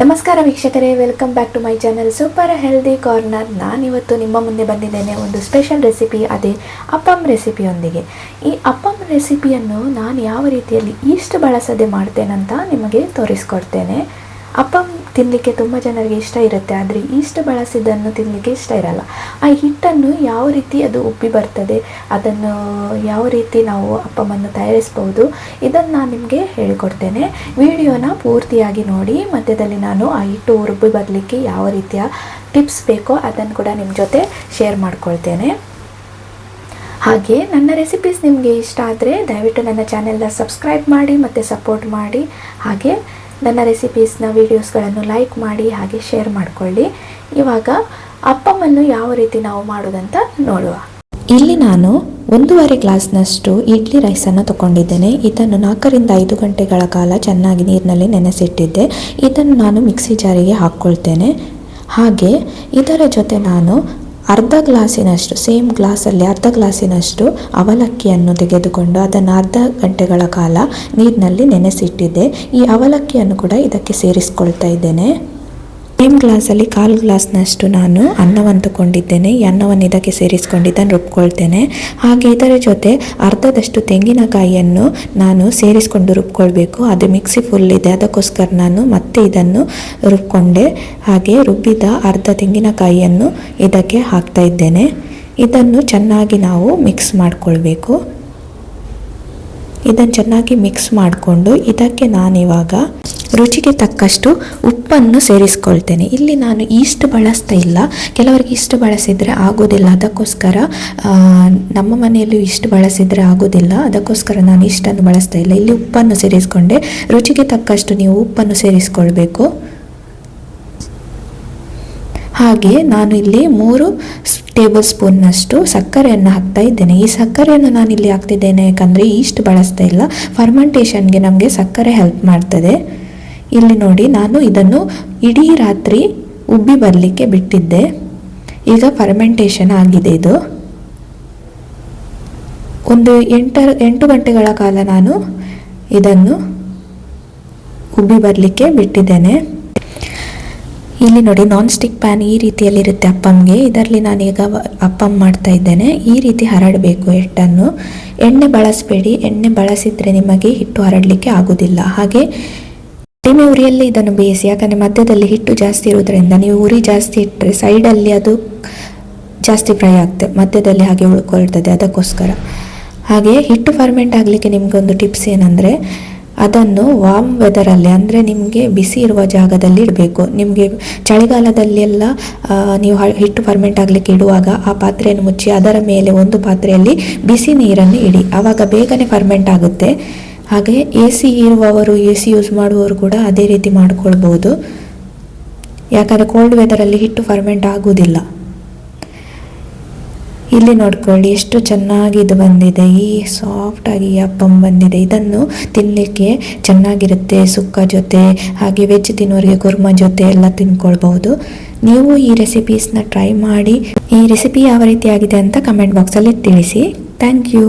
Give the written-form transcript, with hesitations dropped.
ನಮಸ್ಕಾರ ವೀಕ್ಷಕರೇ, welcome back to my channel super healthy corner. ನಾನಿವತ್ತು ನಿಮ್ಮ ಮುಂದೆ ಬಂದಿದ್ದೇನೆ ಒಂದು ಸ್ಪೆಷಲ್ ರೆಸಿಪಿ, ಅದೇ ಅಪ್ಪಮ್ ರೆಸಿಪಿಯೊಂದಿಗೆ. ಈ ಅಪ್ಪಮ್ ರೆಸಿಪಿಯನ್ನು ನಾನು ಯಾವ ರೀತಿಯಲ್ಲಿ ಈಸ್ಟ್ ಬಳಸದೆ ಮಾಡ್ತೇನಂತ ನಿಮಗೆ ತೋರಿಸ್ಕೊಡ್ತೇನೆ. ಅಪ್ಪಮ್ ತಿನ್ನಲಿಕ್ಕೆ ತುಂಬ ಜನರಿಗೆ ಇಷ್ಟ ಇರುತ್ತೆ, ಆದರೆ ಈಸ್ಟ್ ಬಳಸಿದ್ದನ್ನು ತಿನ್ನಲಿಕ್ಕೆ ಇಷ್ಟ ಇರಲ್ಲ. ಆ ಹಿಟ್ಟನ್ನು ಯಾವ ರೀತಿ ಅದು ಉಬ್ಬಿ ಬರ್ತದೆ, ಅದನ್ನು ಯಾವ ರೀತಿ ನಾವು ಅಪ್ಪಮನ್ನು ತಯಾರಿಸ್ಬೋದು, ಇದನ್ನು ನಾನು ನಿಮಗೆ ಹೇಳಿಕೊಡ್ತೇನೆ. ವಿಡಿಯೋನ ಪೂರ್ತಿಯಾಗಿ ನೋಡಿ. ಮಧ್ಯದಲ್ಲಿ ನಾನು ಆ ಹಿಟ್ಟು ಉಬ್ಬಿ ಬರಲಿಕ್ಕೆ ಯಾವ ರೀತಿಯ ಟಿಪ್ಸ್ ಬೇಕೋ ಅದನ್ನು ಕೂಡ ನಿಮ್ಮ ಜೊತೆ ಶೇರ್ ಮಾಡ್ಕೊಳ್ತೇನೆ. ಹಾಗೆ ನನ್ನ ರೆಸಿಪೀಸ್ ನಿಮಗೆ ಇಷ್ಟ ಆದರೆ ದಯವಿಟ್ಟು ನನ್ನ ಚಾನೆಲ್ನ ಸಬ್ಸ್ಕ್ರೈಬ್ ಮಾಡಿ ಮತ್ತು ಸಪೋರ್ಟ್ ಮಾಡಿ. ಹಾಗೆ ನನ್ನ ರೆಸಿಪೀಸ್ನ ವೀಡಿಯೋಸ್ಗಳನ್ನು ಲೈಕ್ ಮಾಡಿ, ಹಾಗೆ ಶೇರ್ ಮಾಡಿಕೊಳ್ಳಿ. ಇವಾಗ ಅಪ್ಪಮನ್ನು ಯಾವ ರೀತಿ ನಾವು ಮಾಡೋದಂತ ನೋಡುವ. ಇಲ್ಲಿ ನಾನು 1.5 ಗ್ಲಾಸ್ನಷ್ಟು ಇಡ್ಲಿ ರೈಸನ್ನು ತಗೊಂಡಿದ್ದೇನೆ. ಇದನ್ನು 4 ರಿಂದ 5 ಗಂಟೆಗಳ ಕಾಲ ಚೆನ್ನಾಗಿ ನೀರಿನಲ್ಲಿ ನೆನೆಸಿಟ್ಟಿದ್ದೆ. ಇದನ್ನು ನಾನು ಮಿಕ್ಸಿ ಜಾರಿಗೆ ಹಾಕ್ಕೊಳ್ತೇನೆ. ಹಾಗೆ ಇದರ ಜೊತೆ ನಾನು ಅರ್ಧ ಗ್ಲಾಸಿನಷ್ಟು, ಸೇಮ್ ಗ್ಲಾಸಲ್ಲಿ ಅರ್ಧ ಗ್ಲಾಸಿನಷ್ಟು ಅವಲಕ್ಕಿಯನ್ನು ತೆಗೆದುಕೊಂಡು ಅದನ್ನು ಅರ್ಧ ಗಂಟೆಗಳ ಕಾಲ ನೀರಿನಲ್ಲಿ ನೆನೆಸಿಟ್ಟಿದ್ದೆ. ಈ ಅವಲಕ್ಕಿಯನ್ನು ಕೂಡ ಇದಕ್ಕೆ ಸೇರಿಸ್ಕೊಳ್ತಾ ಇದ್ದೇನೆ. ಸೇಮ್ ಗ್ಲಾಸಲ್ಲಿ 1/4 ಗ್ಲಾಸ್ನಷ್ಟು ನಾನು ಅನ್ನವನ್ನು ತಗೊಂಡಿದ್ದೇನೆ. ಈ ಅನ್ನವನ್ನು ಇದಕ್ಕೆ ಸೇರಿಸ್ಕೊಂಡು ಇದನ್ನು ರುಬ್ಕೊಳ್ತೇನೆ. ಹಾಗೆ ಇದರ ಜೊತೆ ಅರ್ಧದಷ್ಟು ತೆಂಗಿನಕಾಯಿಯನ್ನು ನಾನು ಸೇರಿಸ್ಕೊಂಡು ರುಬ್ಕೊಳ್ಬೇಕು. ಅದು ಮಿಕ್ಸಿ ಫುಲ್ ಇದೆ, ಅದಕ್ಕೋಸ್ಕರ ನಾನು ಮತ್ತೆ ಇದನ್ನು ರುಬ್ಕೊಂಡೆ. ಹಾಗೆ ರುಬ್ಬಿದ ಅರ್ಧ ತೆಂಗಿನಕಾಯಿಯನ್ನು ಇದಕ್ಕೆ ಹಾಕ್ತಾ ಇದ್ದೇನೆ. ಇದನ್ನು ಚೆನ್ನಾಗಿ ನಾವು ಮಿಕ್ಸ್ ಮಾಡಿಕೊಳ್ಬೇಕು. ಇದನ್ನು ಚೆನ್ನಾಗಿ ಮಿಕ್ಸ್ ಮಾಡಿಕೊಂಡು ಇದಕ್ಕೆ ನಾನಿವಾಗ ರುಚಿಗೆ ತಕ್ಕಷ್ಟು ಉಪ್ಪನ್ನು ಸೇರಿಸ್ಕೊಳ್ತೇನೆ. ಇಲ್ಲಿ ನಾನು ಈಸ್ಟ್ ಬಳಸ್ತಾ ಇಲ್ಲ, ಕೆಲವರಿಗೆ ಈಸ್ಟ್ ಬಳಸಿದರೆ ಆಗೋದಿಲ್ಲ, ಅದಕ್ಕೋಸ್ಕರ ನಮ್ಮ ಮನೆಯಲ್ಲೂ ಈಸ್ಟ್ ಬಳಸಿದರೆ ಆಗೋದಿಲ್ಲ, ಅದಕ್ಕೋಸ್ಕರ ನಾನು ಈಸ್ಟನ್ನು ಬಳಸ್ತಾ ಇಲ್ಲ. ಇಲ್ಲಿ ಉಪ್ಪನ್ನು ಸೇರಿಸ್ಕೊಂಡೆ. ರುಚಿಗೆ ತಕ್ಕಷ್ಟು ನೀವು ಉಪ್ಪನ್ನು ಸೇರಿಸ್ಕೊಳ್ಬೇಕು. ಹಾಗೆ ನಾನು ಇಲ್ಲಿ 3 ಟೇಬಲ್ ಸ್ಪೂನ್ನಷ್ಟು ಸಕ್ಕರೆಯನ್ನು ಹಾಕ್ತಾ ಇದ್ದೇನೆ. ಈ ಸಕ್ಕರೆಯನ್ನು ನಾನು ಇಲ್ಲಿ ಹಾಕ್ತಿದ್ದೇನೆ ಯಾಕಂದರೆ ಈಸ್ಟ್ ಬಳಸ್ತಾ ಇಲ್ಲ, ಫರ್ಮೆಂಟೇಷನ್ಗೆ ನಮಗೆ ಸಕ್ಕರೆ ಹೆಲ್ಪ್ ಮಾಡ್ತದೆ. ಇಲ್ಲಿ ನೋಡಿ, ನಾನು ಇದನ್ನು ಇಡೀ ರಾತ್ರಿ ಉಬ್ಬಿ ಬರಲಿಕ್ಕೆ ಬಿಟ್ಟಿದ್ದೆ. ಈಗ ಫರ್ಮೆಂಟೇಷನ್ ಆಗಿದೆ. ಇದು ಒಂದು 8 ಗಂಟೆಗಳ ಕಾಲ ನಾನು ಇದನ್ನು ಉಬ್ಬಿ ಬರಲಿಕ್ಕೆ ಬಿಟ್ಟಿದ್ದೇನೆ. ಇಲ್ಲಿ ನೋಡಿ, ನಾನ್ ಸ್ಟಿಕ್ ಪ್ಯಾನ್ ಈ ರೀತಿಯಲ್ಲಿರುತ್ತೆ ಅಪ್ಪಮ್ಗೆ. ಇದರಲ್ಲಿ ನಾನೀಗ ಅಪ್ಪಮ್ ಮಾಡ್ತಾ ಇದ್ದೇನೆ. ಈ ರೀತಿ ಹರಡಬೇಕು ಹಿಟ್ಟನ್ನು. ಎಣ್ಣೆ ಬಳಸಬೇಡಿ, ಎಣ್ಣೆ ಬಳಸಿದರೆ ನಿಮಗೆ ಹಿಟ್ಟು ಹರಡಲಿಕ್ಕೆ ಆಗೋದಿಲ್ಲ. ಹಾಗೆ ಕಡಿಮೆ ಉರಿಯಲ್ಲಿ ಇದನ್ನು ಬೇಯಿಸಿ, ಯಾಕಂದರೆ ಮಧ್ಯದಲ್ಲಿ ಹಿಟ್ಟು ಜಾಸ್ತಿ ಇರೋದ್ರಿಂದ ನೀವು ಉರಿ ಜಾಸ್ತಿ ಇಟ್ಟರೆ ಸೈಡಲ್ಲಿ ಅದು ಜಾಸ್ತಿ ಫ್ರೈ ಆಗ್ತದೆ, ಮಧ್ಯದಲ್ಲಿ ಹಾಗೆ ಉಳ್ಕೊಳ್ತದೆ, ಅದಕ್ಕೋಸ್ಕರ. ಹಾಗೆ ಹಿಟ್ಟು ಫರ್ಮೆಂಟ್ ಆಗಲಿಕ್ಕೆ ನಿಮಗೊಂದು ಟಿಪ್ಸ್ ಏನಂದರೆ, ಅದನ್ನು ವಾರ್ಮ್ ವೆದರಲ್ಲಿ, ಅಂದರೆ ನಿಮಗೆ ಬಿಸಿ ಇರುವ ಜಾಗದಲ್ಲಿ ಇಡಬೇಕು. ನಿಮಗೆ ಚಳಿಗಾಲದಲ್ಲಿ ಎಲ್ಲ ನೀವು ಹಿಟ್ಟು ಫರ್ಮೆಂಟ್ ಆಗಲಿಕ್ಕೆ ಇಡುವಾಗ ಆ ಪಾತ್ರೆಯನ್ನು ಮುಚ್ಚಿ ಅದರ ಮೇಲೆ ಒಂದು ಪಾತ್ರೆಯಲ್ಲಿ ಬಿಸಿ ನೀರನ್ನು ಇಡಿ, ಆವಾಗ ಬೇಗನೆ ಫರ್ಮೆಂಟ್ ಆಗುತ್ತೆ. ಹಾಗೆ AC ಇರುವವರು, AC ಯೂಸ್ ಮಾಡುವವರು ಕೂಡ ಅದೇ ರೀತಿ ಮಾಡ್ಕೊಳ್ಬೋದು, ಯಾಕಂದರೆ ಕೋಲ್ಡ್ ವೆದರಲ್ಲಿ ಹಿಟ್ಟು ಫರ್ಮೆಂಟ್ ಆಗೋದಿಲ್ಲ. ಇಲ್ಲಿ ನೋಡ್ಕೊಳ್ಳಿ ಎಷ್ಟು ಚೆನ್ನಾಗಿ ಇದು ಬಂದಿದೆ, ಈ ಸಾಫ್ಟಾಗಿ ಅಪ್ಪಮ್ ಬಂದಿದೆ. ಇದನ್ನು ತಿನ್ನಲಿಕ್ಕೆ ಚೆನ್ನಾಗಿರುತ್ತೆ, ಸುಕ್ಕ ಜೊತೆ, ಹಾಗೆ ವೆಜ್ ತಿನ್ನೋರಿಗೆ ಕುರ್ಮಾ ಜೊತೆ ಎಲ್ಲ ತಿನ್ಕೊಳ್ಬಹುದು. ನೀವು ಈ ರೆಸಿಪೀಸ್ನ ಟ್ರೈ ಮಾಡಿ. ಈ ರೆಸಿಪಿ ಯಾವ ರೀತಿ ಆಗಿದೆ ಅಂತ ಕಮೆಂಟ್ ಬಾಕ್ಸಲ್ಲಿ ತಿಳಿಸಿ. Thank you.